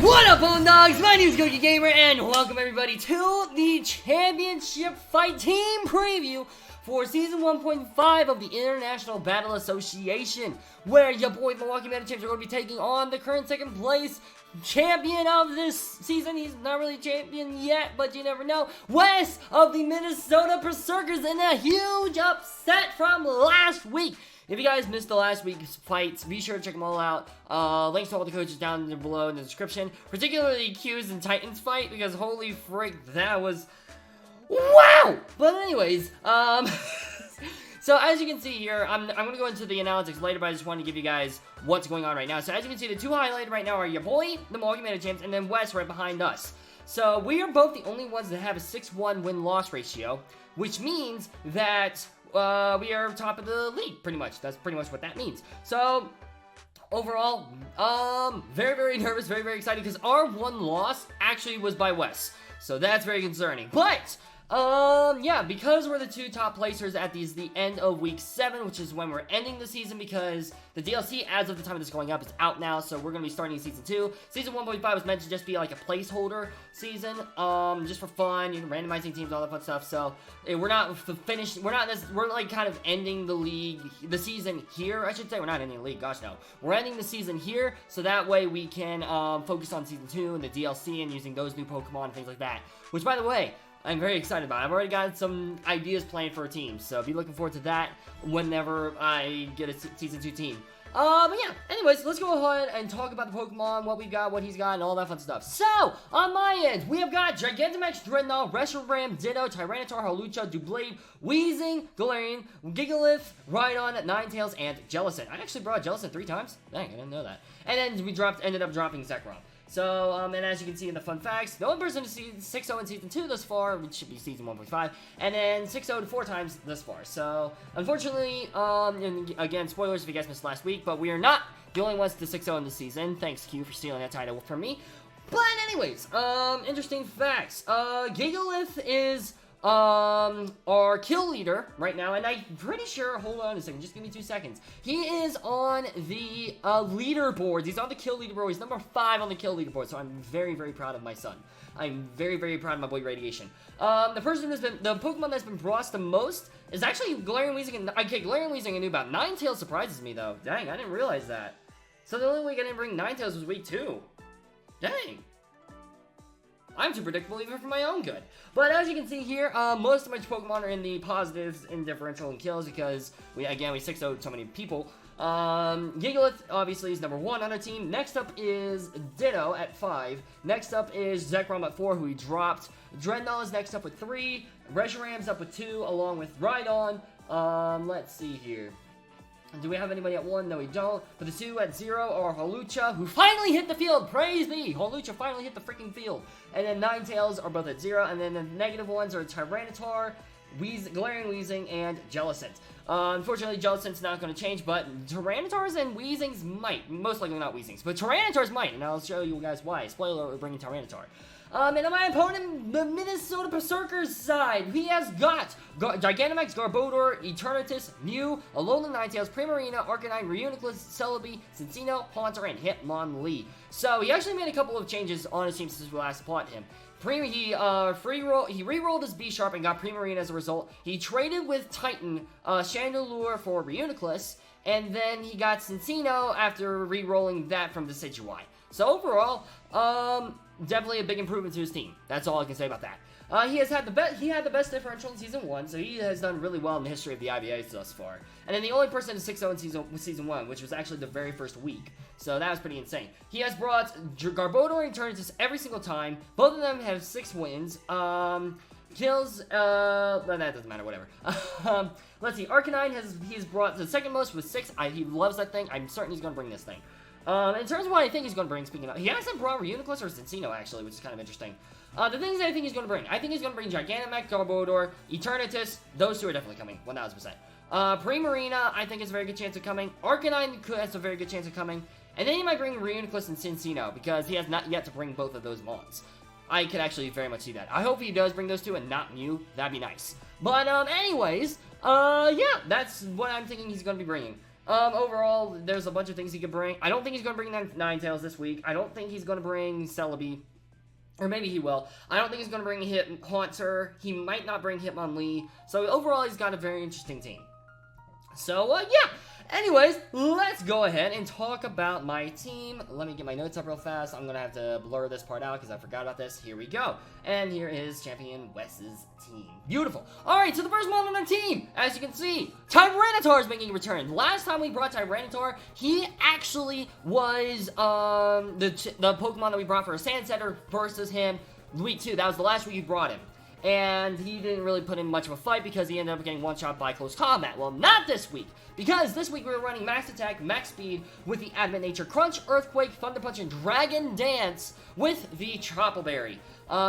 What up, Homedawgs? My name is Gokey Gamer, and welcome everybody to the Championship Fight Team Preview for Season 1.5 of the International Battle Association, where your boy Milwaukee Medichams are going to be taking on the current second place champion of this season. He's not really champion yet, but you never know. Wes of the Minnesota Perrserkers in a huge upset from last week. If you guys missed the last week's fights, be sure to check them all out. Links to all the coaches down below in the description. Particularly Q's and Titans fight, because holy frick, that was... wow! But anyways, so as you can see here, I'm going to go into the analytics later, but I just want to give you guys what's going on right now. So as you can see, the two highlighted right now are your boy, the Milwaukee Medichams, and then Wes right behind us. So we are both the only ones that have a 6-1 win-loss ratio, which means that we are top of the league, pretty much. That's pretty much what that means. So overall, very, very nervous, very, very excited, because our one loss actually was by Wes. So that's very concerning. But yeah, because we're the two top placers at the end of week 7, which is when we're ending the season, because the DLC, as of the time of this going up, is out now, so we're going to be starting season 2. Season 1.5 was meant to just be like a placeholder season, just for fun, you know, randomizing teams, all that fun stuff. So we're not finished. We're like kind of ending the season here. I should say we're not ending the league. Gosh, no, we're ending the season here, so that way we can focus on season 2 and the DLC and using those new Pokemon and things like that. Which, by the way, I'm very excited about it. I've already got some ideas planned for a team, so be looking forward to that whenever I get a Season 2 team. But yeah, anyways, let's go ahead and talk about the Pokemon, what we've got, what he's got, and all that fun stuff. So, on my end, we have got Gigantamax, Dreadnought, Reshiram, Ditto, Tyranitar, Hawlucha, Doublade, Weezing, Galarian, Gigalith, Rhydon, Ninetales, and Jellicent. I actually brought Jellicent 3 times. Dang, I didn't know that. And then we ended up dropping Zekrom. So, and as you can see in the fun facts, the only person to see 6-0 in Season 2 thus far, which should be Season 1.5, and then 6-0 4 times thus far. So, unfortunately, and again, spoilers if you guys missed last week, but we are not the only ones to 6-0 in this season. Thanks, Q, for stealing that title from me. But anyways, interesting facts. Gigalith is our kill leader right now, and I'm pretty sure, hold on a second, just give me 2 seconds. He is on the leaderboards. He's on the kill leaderboard. He's number 5 on the kill leaderboard, so I'm very, very proud of my son. I'm very, very proud of my boy Radiation. The Pokemon that's been brought the most is actually Galarian Weezing, and Galarian Weezing I knew about. Ninetales surprises me though. Dang, I didn't realize that. So the only week I didn't bring Ninetales was week 2. Dang. I'm too predictable even for my own good. But as you can see here, most of my Pokemon are in the positives in differential and kills, because we 6-0'd so many people. Gigalith obviously is number 1 on our team. Next up is Ditto at 5. Next up is Zekrom at 4, who we dropped. Dreadnought is next up with 3. Reshiram's up with 2, along with Rhydon. Let's see here. Do we have anybody at 1? No, we don't. But the 2 at 0 are Hawlucha, who finally hit the field. Praise be! Hawlucha finally hit the freaking field. And then Ninetales are both at 0. And then the negative ones are Tyranitar, Galarian Weezing, and Jellicent. Unfortunately, Jellicent's not going to change, but Tyranitars and Weezings might. Most likely not Weezings, but Tyranitars might, and I'll show you guys why. Spoiler alert, we're bringing Tyranitar. And on my opponent, the Minnesota Perrserkers side, he has got Gigantamax, Garbodor, Eternatus, Mew, Alolan Ninetales, Primarina, Arcanine, Reuniclus, Celebi, Cinccino, Haunter, and Hitmonlee. So he actually made a couple of changes on his team since we last plotted him. He re-rolled his B-Sharp and got Primarina as a result. He traded with Titan Chandelure for Reuniclus, and then he got Cinccino after re-rolling that from Decidueye. So overall, definitely a big improvement to his team. That's all I can say about that. He had the best differential in Season 1, so he has done really well in the history of the IBA thus far. And then the only person to 6-0 in Season 1, which was actually the very first week. So that was pretty insane. He has brought Garbodor and Eternatus every single time. Both of them have 6 wins. Kills, that doesn't matter, whatever. Let's see, Arcanine he's brought the second most with 6. He loves that thing. I'm certain he's going to bring this thing. In terms of what I think he's going to bring, speaking of, he hasn't brought Reuniclus or Cinccino, actually, which is kind of interesting. The things I think he's going to bring, I think he's going to bring Gigantamax, Garbodor, Eternatus. Those 2 are definitely coming, 1000%. Primarina, I think has a very good chance of coming. Arcanine has a very good chance of coming. And then he might bring Reuniclus and Cinccino, because he has not yet to bring both of those mons. I could actually very much see that. I hope he does bring those 2 and not Mew. That'd be nice. But, anyways, yeah, that's what I'm thinking he's going to be bringing. Overall, there's a bunch of things he could bring. I don't think he's going to bring Ninetales this week. I don't think he's going to bring Celebi. Or maybe he will. I don't think he's going to bring Haunter. He might not bring Hitmonlee. So overall, he's got a very interesting team. So, yeah. Anyways, let's go ahead and talk about my team. Let me get my notes up real fast. I'm going to have to blur this part out because I forgot about this. Here we go. And here is Champion Wes's team. Beautiful. Alright, so the first one on our team, as you can see, Tyranitar is making a return. Last time we brought Tyranitar, he actually was the Pokemon that we brought for a Sand Setter versus him week 2. That was the last week we brought him. And he didn't really put in much of a fight because he ended up getting one-shot by close combat. Well, not this week, because this week we were running Max Attack, Max Speed with the Adamant Nature Crunch, Earthquake, Thunder Punch, and Dragon Dance with the Chople Berry.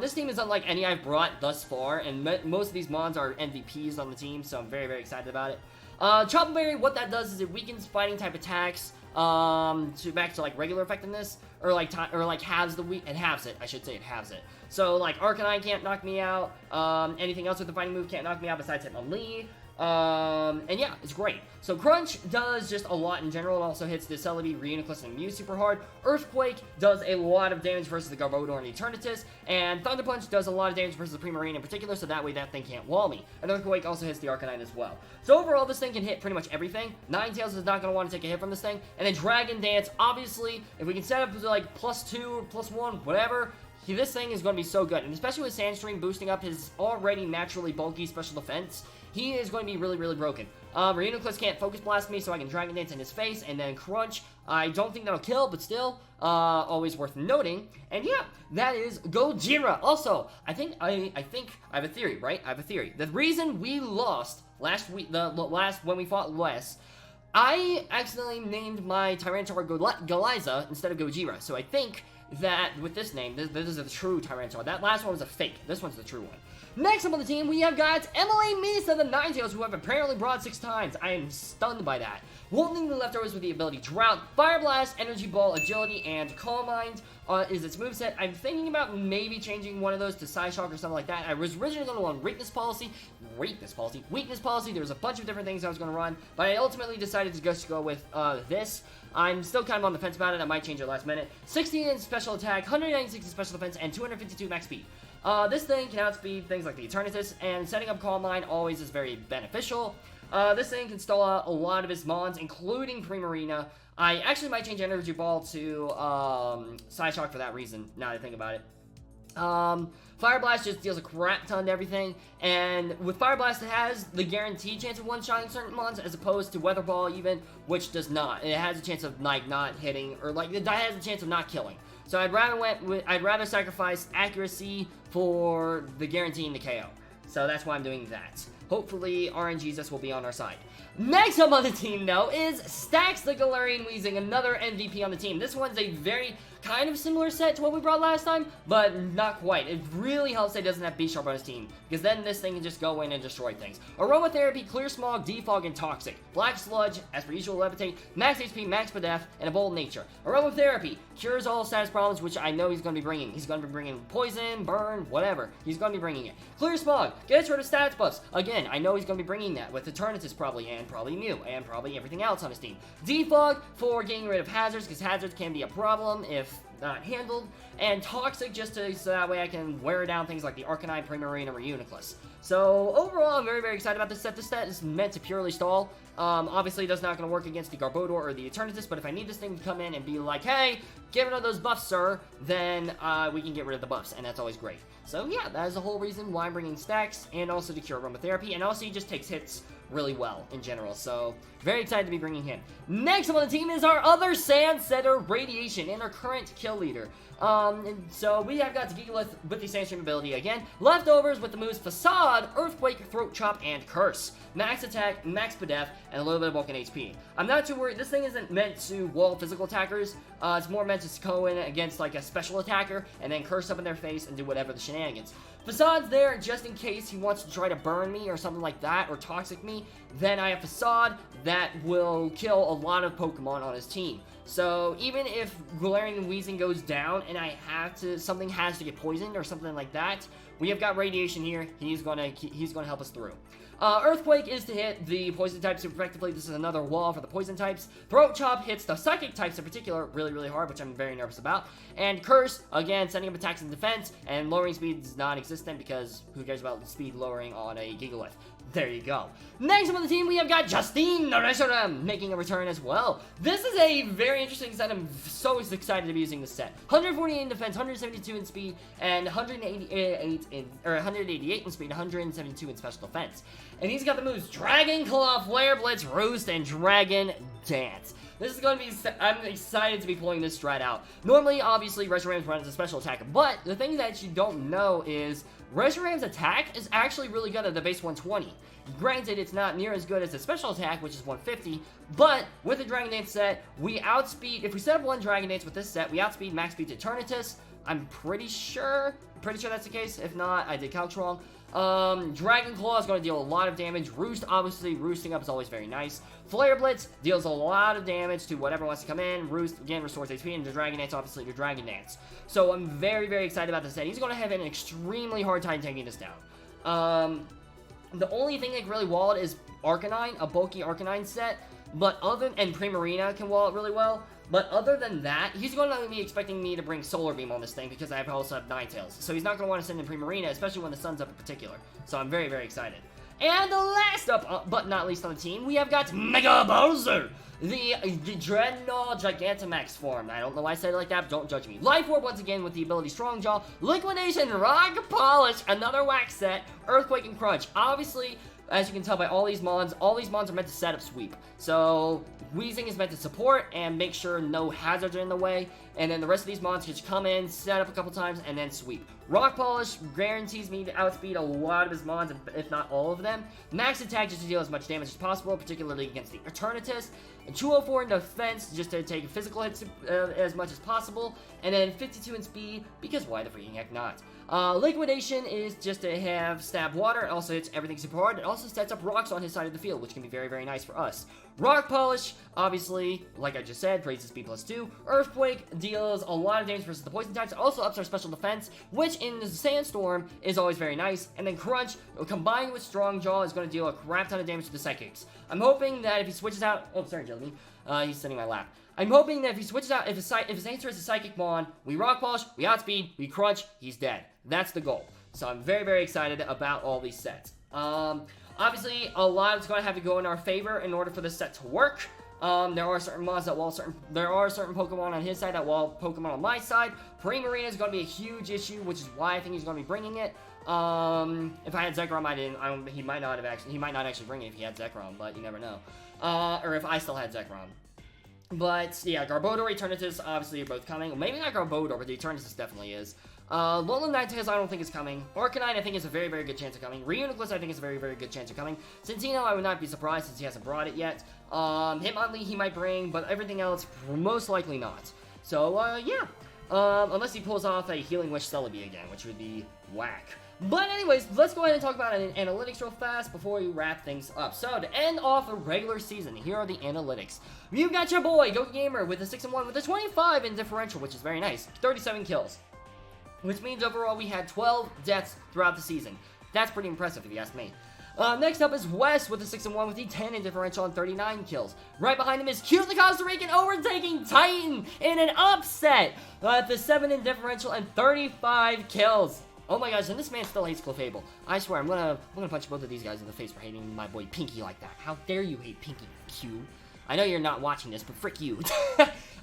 This team is unlike any I've brought thus far, and most of these mons are MVPs on the team, so I'm very, very excited about it. Chople Berry, what that does is it weakens fighting type attacks back to like regular effectiveness, or like halves it. I should say it halves it. So like Arcanine can't knock me out. Anything else with the fighting move can't knock me out besides Hitmonlee. And yeah, it's great. So Crunch does just a lot in general. It also hits the Celebi, Reuniclus, and Mew super hard. Earthquake does a lot of damage versus the Garbodor and Eternatus. And Thunder Punch does a lot of damage versus the Primarine in particular, so that way that thing can't wall me. And Earthquake also hits the Arcanine as well. So overall, this thing can hit pretty much everything. Ninetales is not going to want to take a hit from this thing. And then Dragon Dance, obviously, if we can set up to like +2 or +1, whatever, this thing is going to be so good. And especially with Sandstream boosting up his already naturally bulky special defense, he is going to be really, really broken. Reuniclus can't Focus Blast me, so I can Dragon Dance in his face, and then Crunch, I don't think that'll kill, but still, always worth noting. And yeah, that is Gojira. Also, I think I have a theory, right? I have a theory. The reason we lost last week, when we fought Wes, I accidentally named my Tyranitar Goliza instead of Gojira, so I think that with this name, this is a true Tyranitar. That last one was a fake. This one's the true one. Next up on the team, we have got Emily Misa, the Ninetales, who have apparently brought 6 times. I am stunned by that. Holding the leftovers with the ability Drought, Fire Blast, Energy Ball, Agility, and Calm Mind is its moveset. I'm thinking about maybe changing one of those to Psyshock or something like that. I was originally going to run Weakness Policy. There was a bunch of different things I was going to run, but I ultimately decided to just go with this. I'm still kind of on the fence about it. I might change it last minute. 60 in special attack, 196 in special defense, and 252 max speed. This thing can outspeed things like the Eternatus, and setting up Calm Mind always is very beneficial. This thing can stall out a lot of his mons, including Primarina. I actually might change Energy Ball to Psyshock for that reason, now that I think about it. Fire Blast just deals a crap ton to everything, and with Fire Blast it has the guaranteed chance of one-shotting certain mons, as opposed to Weather Ball even, which does not. It has a chance of like not hitting, or like it has a chance of not killing. So I'd rather sacrifice accuracy for the guaranteeing the KO. So that's why I'm doing that. Hopefully RNGesus will be on our side. Next up on the team, though, is Stax the Galarian Weezing, another MVP on the team. This one's a very kind of similar set to what we brought last time, but not quite. It really helps that it doesn't have B-Sharp on his team, because then this thing can just go in and destroy things. Aromatherapy, Clear Smog, Defog, and Toxic. Black Sludge, as per usual, Levitate, Max HP, Max Pedef, and a Bold Nature. Aromatherapy cures all status problems, which I know he's going to be bringing. He's going to be bringing Poison, Burn, whatever. He's going to be bringing it. Clear Smog gets rid of stats buffs. Again, I know he's going to be bringing that with Eternatus probably, and probably Mew, and probably everything else on his team. Defog for getting rid of hazards, because hazards can be a problem if not handled, and Toxic just so that way I can wear down things like the Arcanine, Primarine, or Reuniclus. So overall, I'm very, very excited about this set. This set is meant to purely stall. Obviously, it's not going to work against the Garbodor or the Eternatus, but if I need this thing to come in and be like, hey, get rid of those buffs, sir, then we can get rid of the buffs, and that's always great. So yeah, that is the whole reason why I'm bringing Stax, and also to cure Aromatherapy, and also he just takes hits really well in general, so very excited to be bringing him. Next up on the team is our other Sand Setter, Radiation, and our current kill leader. And so we have got Giggalith with the Sandstream ability again. Leftovers with the moves Facade, Earthquake, Throat Chop, and Curse. Max attack, max Pedef, and a little bit of bulk in HP. I'm not too worried. This thing isn't meant to wall physical attackers. It's more meant to go in against like a special attacker and then curse up in their face and do whatever the shenanigans. Facade's there just in case he wants to try to burn me or something like that, or toxic me. Then I have Facade that will kill a lot of Pokemon on his team. So even if Glaring and Wheezing goes down and something has to get poisoned or something like that, we have got Radiation here. He's gonna help us through. Earthquake is to hit the poison types super effectively. This is another wall for the poison types. Throat Chop hits the psychic types in particular really, really hard, which I'm very nervous about. And Curse, again, setting up attacks and defense, and lowering speed is non-existent because who cares about speed lowering on a Gigalith? There you go. Next up on the team, we have got Justine making a return as well. This is a very interesting set. I'm so excited to be using this set. 148 in defense, 172 in speed, and 188 in speed, 172 in special defense. And he's got the moves Dragon Claw, Flare Blitz, Roost, and Dragon Dance. This is going to be, I'm excited to be pulling this strat out. Normally, obviously, Reshiram's runs a special attack, but the thing that you don't know is Reshiram's attack is actually really good at the base 120. Granted, it's not near as good as the special attack, which is 150, but with the Dragon Dance set, we outspeed, if we set up one Dragon Dance with this set, we outspeed max speed to Eternatus. I'm pretty sure that's the case. If not, I did calcs wrong. Dragon Claw is going to deal a lot of damage. Roost, obviously, roosting up is always very nice. Flare Blitz deals a lot of damage to whatever wants to come in. Roost, again, restores HP, and the Dragon Dance, obviously, the Dragon Dance. So I'm very, very excited about this set. He's going to have an extremely hard time taking this down. The only thing that can really wall it is Arcanine, a bulky Arcanine set, and Primarina can wall it really well. But other than that, he's going to be expecting me to bring Solar Beam on this thing because I also have Ninetales. So he's not going to want to send in Primarina, especially when the sun's up in particular. So I'm very, very excited. And the last up, but not least on the team, we have got Mega Bowser, the Dreadnought Gigantamax form. I don't know why I said it like that, but don't judge me. Life Orb once again with the ability Strong Jaw, Liquidation, Rock Polish, another Wax set, Earthquake, and Crunch. Obviously, as you can tell by all these mons are meant to set up sweep. So Wheezing is meant to support and make sure no hazards are in the way, and then the rest of these mons can just come in, set up a couple times, and then sweep. Rock Polish guarantees me to outspeed a lot of his mons, if not all of them. Max attack just to deal as much damage as possible, particularly against the Eternatus. And 204 in defense just to take physical hits as much as possible. And then 52 in speed, because why the freaking heck not? Liquidation is just to have Stab Water. It also hits everything super hard. It also sets up rocks on his side of the field, which can be very, very nice for us. Rock Polish, obviously, like I just said, raises speed +2. Earthquake deals a lot of damage versus the poison types. It also ups our special defense, which in the Sandstorm is always very nice. And then Crunch, combined with Strong Jaw, is going to deal a crap ton of damage to the Psychics. I'm hoping that if he switches out... Oh, sorry, Jelly. He's sitting in my lap. I'm hoping that if he switches out, if his answer is a Psychic Mon, we Rock Polish, we outspeed, we Crunch, he's dead. That's the goal. So I'm very, very excited about all these sets. Obviously, a lot is going to have to go in our favor in order for this set to work. There are certain mods that wall there are certain Pokemon on his side that wall Pokemon on my side. Primarina is going to be a huge issue, which is why I think he's going to be bringing it. If I had Zekrom, he might not actually bring it if he had Zekrom, but you never know. Or if I still had Zekrom. But, yeah, Garbodor, Eternatus, obviously are both coming. Well, maybe not Garbodor, but the Eternatus definitely is. Lola Ninetales, I don't think is coming. Arcanine, I think is a very, very good chance of coming. Reuniclus, I think is a very, very good chance of coming. Centino, I would not be surprised since he hasn't brought it yet. Hitmonlee, he might bring, but everything else, most likely not. So, yeah. Unless he pulls off a Healing Wish Celebi again, which would be whack. But anyways, let's go ahead and talk about analytics real fast before we wrap things up. So, to end off the regular season, here are the analytics. You've got your boy, Gokey Gamer, with a 6-1 with a 25 in differential, which is very nice. 37 kills. Which means overall we had 12 deaths throughout the season. That's pretty impressive if you ask me. Next up is Wes with a 6-1 with the 10 in differential and 39 kills. Right behind him is Q the Costa Rican overtaking Titan in an upset at the 7 in differential and 35 kills. Oh my gosh, and this man still hates Clefable. I swear, I'm gonna punch both of these guys in the face for hating my boy Pinky like that. How dare you hate Pinky, Q? I know you're not watching this, but frick you.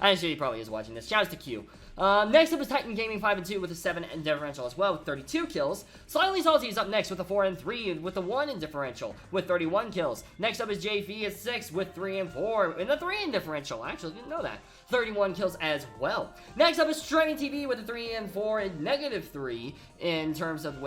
I'm sure he probably is watching this. Shouts to Q. Next up is Titan Gaming 5-2 with a 7 in differential as well with 32 kills. Slightly Salty is up next with a 4-3 with a 1 in differential with 31 kills. Next up is JV at 6 with 3 and 4 and a 3 in differential. I actually didn't know that. 31 kills as well. Next up is Training TV with a 3 and 4 and -3 in terms of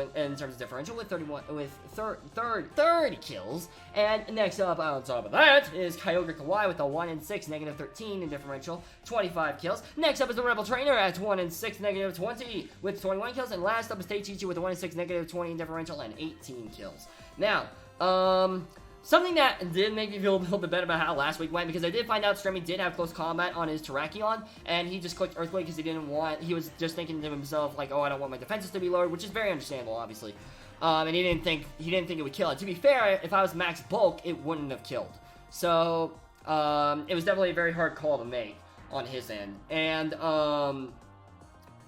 differential with 30 kills. And next up on top of that is Kyogre Kawhi with a 1 and 6 -13 in differential, 25 kills. Next up is the Rebel Trainer at 1 and 6 -20 with 21 kills. And last up is Teichichi with a 1 and 6 -20 in differential and 18 kills. Now, something that did make me feel a little bit better about how last week went, because I did find out Stremy did have close combat on his Terrakion, and he just clicked Earthquake because he was just thinking to himself, like, oh, I don't want my defenses to be lowered, which is very understandable, obviously. And he didn't think it would kill it. To be fair, if I was max bulk, it wouldn't have killed. So, it was definitely a very hard call to make on his end. And,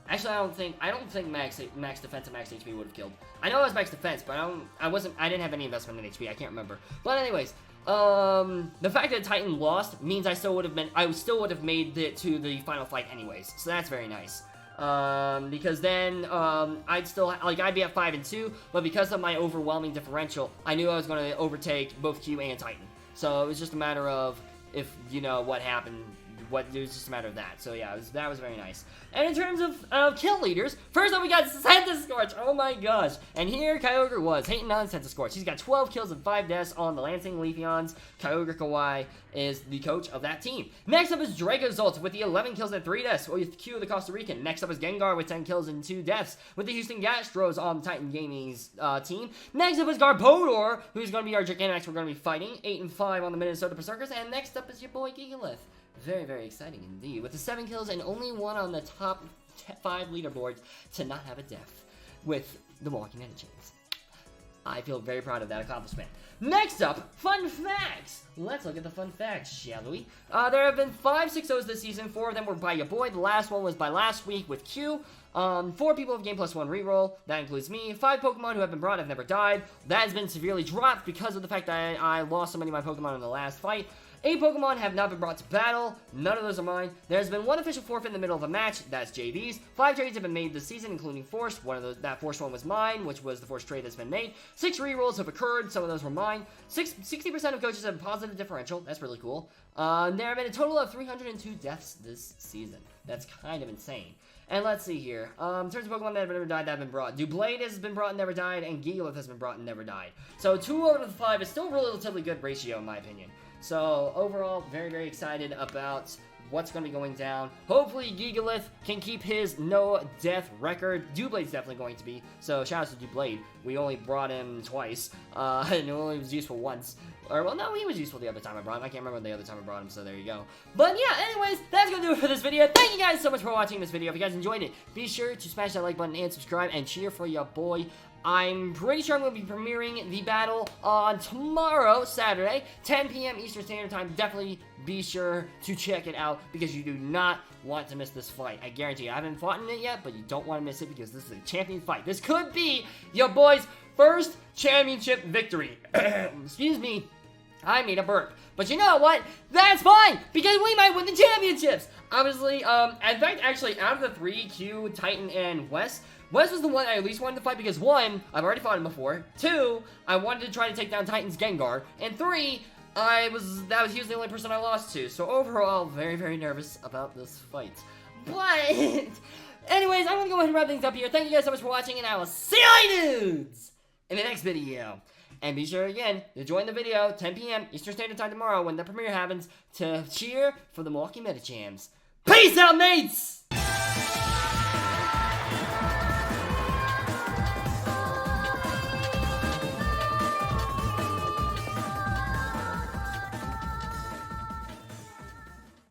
actually, I don't think max defense and max HP would have killed. I know it was max defense, but I didn't have any investment in HP. I can't remember. But anyways, the fact that Titan lost means I still would have made it to the final fight anyways. So that's very nice. Because then, I'd be at 5-2, but because of my overwhelming differential, I knew I was going to overtake both Q and Titan. So it was just a matter of if, what happened. It was just a matter of that. So yeah, that was very nice. And in terms of kill leaders, first up we got Centiskorch. Oh my gosh. And here Kyogre was hating on Centiskorch. He's got 12 kills and 5 deaths on the Lancing Leafeons. Kyogre Kawhi is the coach of that team. Next up is Dracozolt with the 11 kills and 3 deaths with Q, the Costa Rican. Next up is Gengar with 10 kills and 2 deaths with the Houston Gastros on Titan Gaming's team. Next up is Garbodor, who's going to be our Gigantamax we're going to be fighting. 8-5 on the Minnesota Perrserkers. And next up is your boy Gigalith. Very, very exciting indeed. With the 7 kills and only one on the top 5 leaderboards to not have a death with the Milwaukee Medichams. I feel very proud of that accomplishment. Next up, fun facts. Let's look at the fun facts, shall we? There have been 5 6-0s this season. 4 of them were by your boy. The last one was by last week with Q. 4 people have gained +1 reroll. That includes me. 5 Pokemon who have been brought have never died. That has been severely dropped because of the fact that I lost so many of my Pokemon in the last fight. 8 Pokemon have not been brought to battle. None of those are mine. There's been 1 official forfeit in the middle of a match. That's JV's. 5 trades have been made this season, including Force. That Force one was mine, which was the Force trade that's been made. 6 rerolls have occurred. Some of those were mine. 60% of coaches have a positive differential. That's really cool. There have been a total of 302 deaths this season. That's kind of insane. And let's see here. In terms of Pokemon that have never died, that have been brought. Dublade has been brought and never died, and Gigalith has been brought and never died. So 2 out of the 5 is still a relatively good ratio, in my opinion. So, overall, very, very excited about what's going to be going down. Hopefully, Gigalith can keep his no-death record. Dublade's definitely going to be. So, shout out to Dublade. We only brought him twice, and he only was useful once. Or, well, no, he was useful the other time I brought him. I can't remember the other time I brought him, so there you go. But, yeah, anyways, that's going to do it for this video. Thank you guys so much for watching this video. If you guys enjoyed it, be sure to smash that like button and subscribe, and cheer for your boy. I'm pretty sure I'm going to be premiering the battle on tomorrow, Saturday, 10 p.m. Eastern Standard Time. Definitely be sure to check it out because you do not want to miss this fight. I guarantee you. I haven't fought in it yet, but you don't want to miss it because this is a champion fight. This could be your boy's first championship victory. Excuse me. I made a burp. But you know what? That's fine, because we might win the championships. Obviously, in fact, actually, out of the 3, Q, Titan, and Wes was the one I at least wanted to fight because 1, I've already fought him before. 2, I wanted to try to take down Titan's Gengar. And 3, he was the only person I lost to. So overall, very, very nervous about this fight. But, anyways, I'm going to go ahead and wrap things up here. Thank you guys so much for watching, and I will see you dudes in the next video. And be sure, again, to join the video, 10 p.m. Eastern Standard Time tomorrow when the premiere happens, to cheer for the Milwaukee Medichams. Peace out, mates!